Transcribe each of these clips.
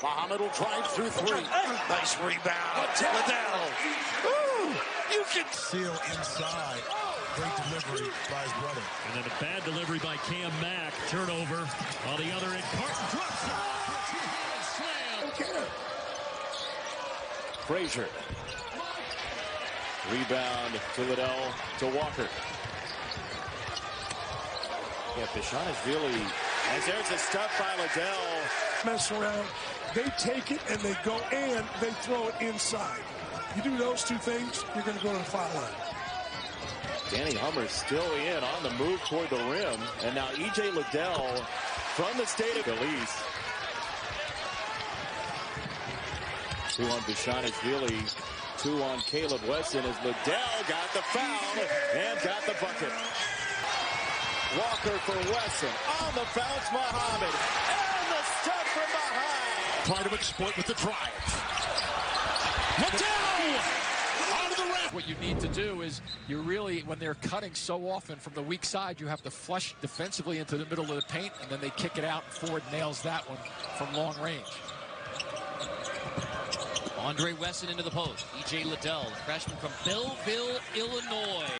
Muhammad will drive through three. Nice rebound. Liddell. Ooh, you can seal inside. Great delivery by his brother. And then a bad delivery by Cam Mack. Turnover on the other end. Carton drops it off. Slam. Frazier. Rebound to Liddell to Walker. Yeah, Bishonishvili. As there's a stuff by Liddell. Mess around. They take it and they go and they throw it inside. You do those two things, you're going to go to the foul line. Danny Hummer still in on the move toward the rim. And now E.J. Liddell from the state of Belize. 2 on Bishonishvili. 2 on Caleb Wesson as Liddell got the foul and got the bucket. Walker for Wesson. On the bounce, Muhammad. And the step from behind. Trying to exploit with the drive. Liddell! Out of the rim. What you need to do is you really, when they're cutting so often from the weak side, you have to flush defensively into the middle of the paint, and then they kick it out, and Ford nails that one from long range. Andre Wesson into the post. E.J. Liddell, freshman from Belleville, Illinois.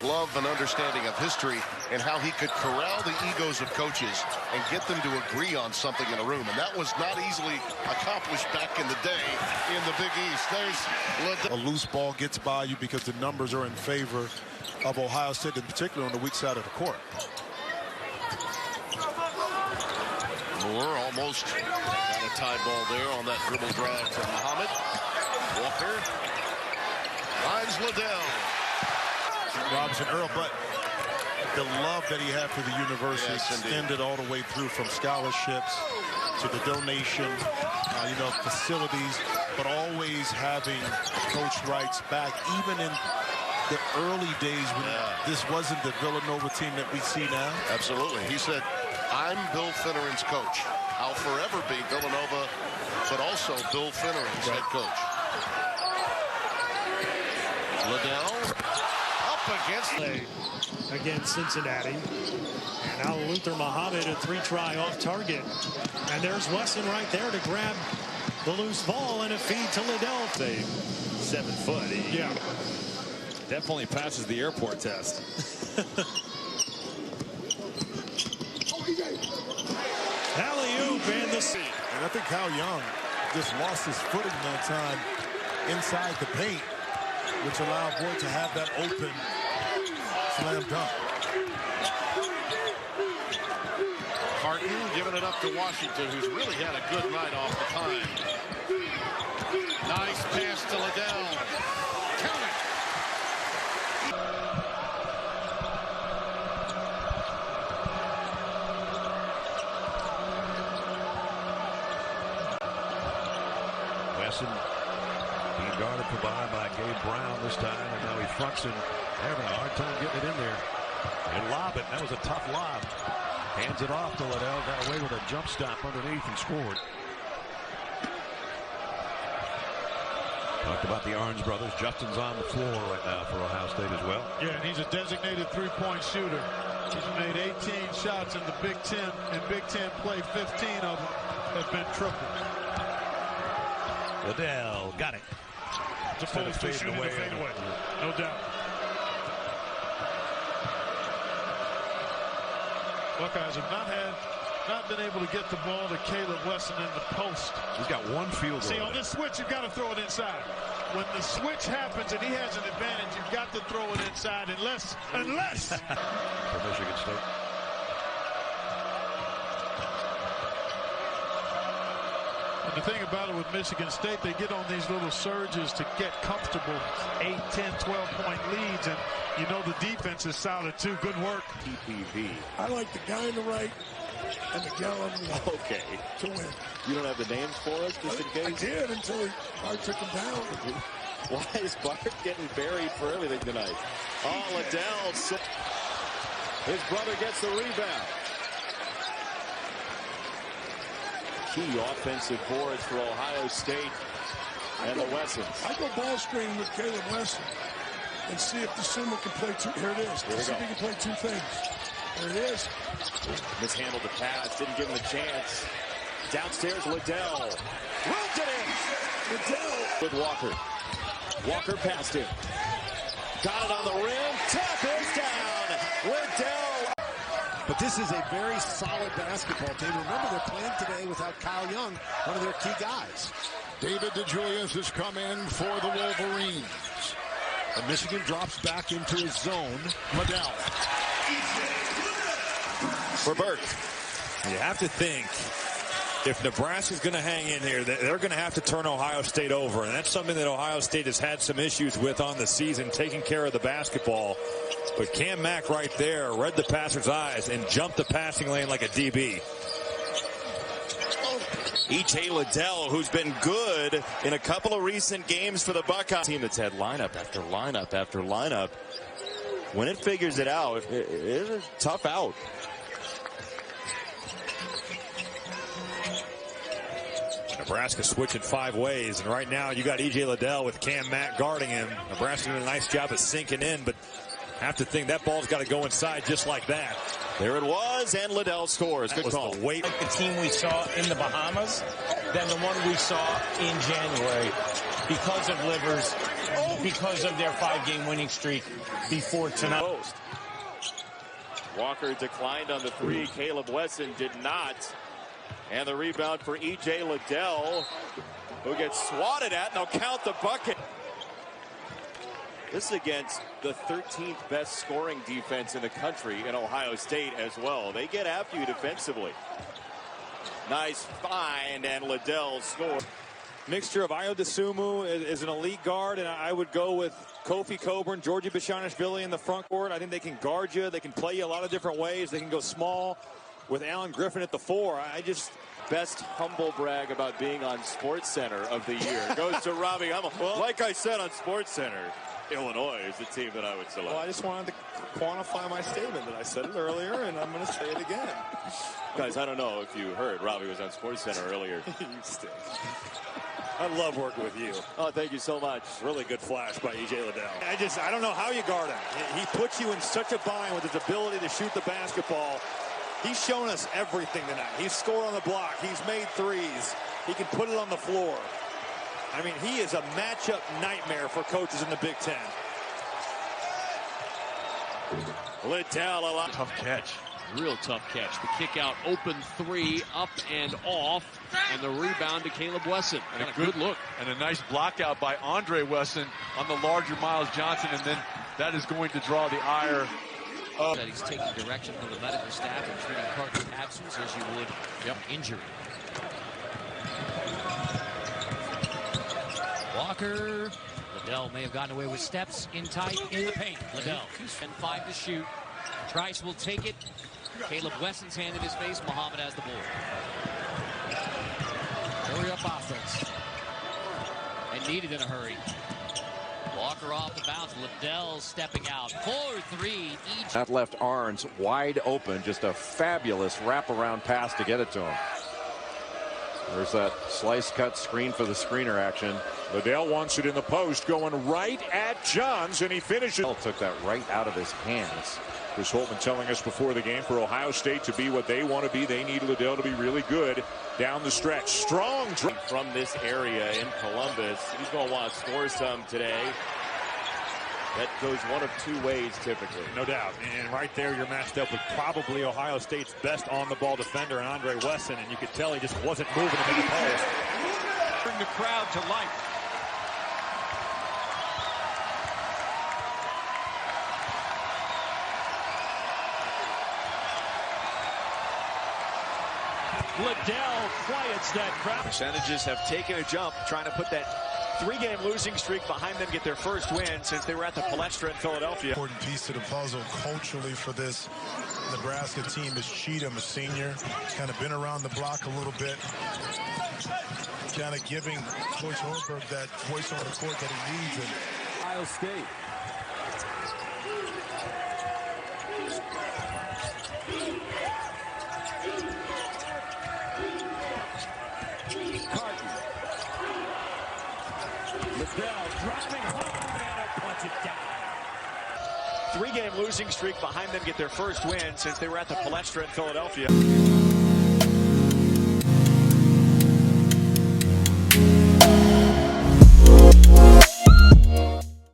Love and understanding of history and how he could corral the egos of coaches and get them to agree on something in a room. And that was not easily accomplished back in the day in the Big East. There's Liddell. A loose ball gets by you because the numbers are in favor of Ohio State, in particular on the weak side of the court. Moore almost got a tie ball there on that dribble drive from Muhammad. Walker finds Liddell. Robinson Earl, but the love that he had for the university extended all the way through, from scholarships to the donation, facilities, but always having Coach Wright's back, even in the early days when this wasn't the Villanova team that we see now. Absolutely. He said, I'm Bill Finneran's coach. I'll forever be Villanova, but also Bill Finneran's head coach. Liddell against Cincinnati. And now Luther Muhammad, a 3-try off target. And there's Wesson right there to grab the loose ball and a feed to Liddell. 7 foot. Yeah. Definitely passes the airport test. Alley-oop and the seat. And I think Kyle Young just lost his footing that time inside the paint, which allowed Boyd to have that open slam dunk. Carton giving it up to Washington, who's really had a good night off the time. Nice pass to Liddell. Count it. Wesson being guarded by Gabe Brown this time, and now he fronts him, having a hard time getting it in there. And lob it. That was a tough lob. Hands it off to Liddell. Got away with a jump stop underneath and scored. Talked about the Orange brothers. Justin's on the floor right now for Ohio State as well. Yeah, and he's a designated three-point shooter. He's made 18 shots in the Big Ten. In Big Ten play, 15 of them have been triples. Liddell got it. Opposed to shooting the fadeaway, no doubt. Buckeyes have not been able to get the ball to Caleb Wesson in the post. He's got one field goal. See, on this switch, you've got to throw it inside. When the switch happens and he has an advantage, you've got to throw it inside unless. For Michigan State. And the thing about it with Michigan State, they get on these little surges to get comfortable 8, 10, 12-point leads, and you know the defense is solid too. Good work. TPV. I like the guy on the right and the gal on the left. Okay. To win. You don't have the names for us, just in case? I did until Bart took him down. Why is Bart getting buried for everything tonight? Oh, Liddell. His brother gets the rebound. Key offensive boards for Ohio State and the Wessons. I go ball screen with Caleb Wesson and see if the Summer can play two. Here it is. See if he can play two things. There it is. Mishandled the pass, didn't give him a chance. Downstairs, Liddell. Roped it in. Liddell with Walker. Walker passed him. Got it on the rim. Tap is down. Liddell. But this is a very solid basketball team. Remember, they're playing today without Kyle Young, one of their key guys. David DeJulius has come in for the Wolverines. And Michigan drops back into his zone. Liddell. For Burke. You have to think, if Nebraska's going to hang in here, they're going to have to turn Ohio State over. And that's something that Ohio State has had some issues with on the season, taking care of the basketball. But Cam Mack right there read the passer's eyes and jumped the passing lane like a DB. E.J. Liddell, who's been good in a couple of recent games for the Buckeyes. Team that's had lineup after lineup after lineup. When it figures it out, it's a tough out. Nebraska switching 5 ways, and right now you got E.J. Liddell with Cam Mack guarding him. Nebraska doing a nice job of sinking in, but have to think that ball's got to go inside just like that. There it was, and Liddell scores. Good call. Like the team we saw in the Bahamas than the one we saw in January because of Livers, because of their 5-game winning streak before tonight. Walker declined on the 3. Caleb Wesson did not. And the rebound for E.J. Liddell, who gets swatted at, and they'll count the bucket. This is against the 13th best scoring defense in the country in Ohio State as well. They get after you defensively. Nice find, and Liddell scores. Mixture of Ayo Dosunmu is an elite guard, and I would go with Kofi Coburn, Georgie Bashaniashvili in the front court. I think they can guard you. They can play you a lot of different ways. They can go small with Alan Griffin at the 4. Best humble brag about being on SportsCenter of the year goes to Robbie Hummel. Well, like I said on SportsCenter, Illinois is the team that I would select. Well, I just wanted to quantify my statement that I said it earlier, and I'm going to say it again. Guys, I don't know if you heard, Robbie was on SportsCenter earlier. You stink. I love working with you. Oh, thank you so much. Really good flash by E.J. Liddell. I don't know how you guard him. He puts you in such a bind with his ability to shoot the basketball. He's shown us everything tonight. He's scored on the block. He's made threes. He can put it on the floor. I mean, he is a matchup nightmare for coaches in the Big Ten. Liddell, a lot. Tough catch. Real tough catch. The kick out, open 3, up and off, and the rebound to Caleb Wesson. And a good look. And a nice block out by Andre Wesson on the larger Miles Johnson, and then that is going to draw the ire. That he's taking direction from the medical staff and treating Carter's absence as you would injury. Walker. Liddell may have gotten away with steps in tight in the paint. Liddell and 5 to shoot. Trice will take it. Caleb Wesson's hand in his face. Muhammad has the ball. Hurry up offense. And needed in a hurry. Walker off the bounce. Liddell stepping out. 4-3. That left Arns wide open. Just a fabulous wraparound pass to get it to him. There's that slice cut screen for the screener action. Liddell wants it in the post, going right at Johns, and he finishes. Liddell took that right out of his hands. Chris Holtman telling us before the game, for Ohio State to be what they want to be, they need Liddell to be really good down the stretch. Strong from this area in Columbus. He's going to want to score some today. That goes one of 2 ways typically. No doubt. And right there you're matched up with probably Ohio State's best on-the-ball defender, and Andre Wesson, and you could tell he just wasn't moving him in the post. Bring the crowd to life. Liddell quiets that crowd. Percentages have taken a jump, trying to put that 3-game losing streak behind them, get their first win since they were at the Palestra in Philadelphia. Important piece to the puzzle culturally for this Nebraska team is Cheatham, a senior. Kind of been around the block a little bit. Kind of giving Coach Holberg that voice on the court that he needs. And Ohio State. Liddell driving hard and a punch it down. 3-game losing streak behind them get their first win since they were at the Palestra in Philadelphia.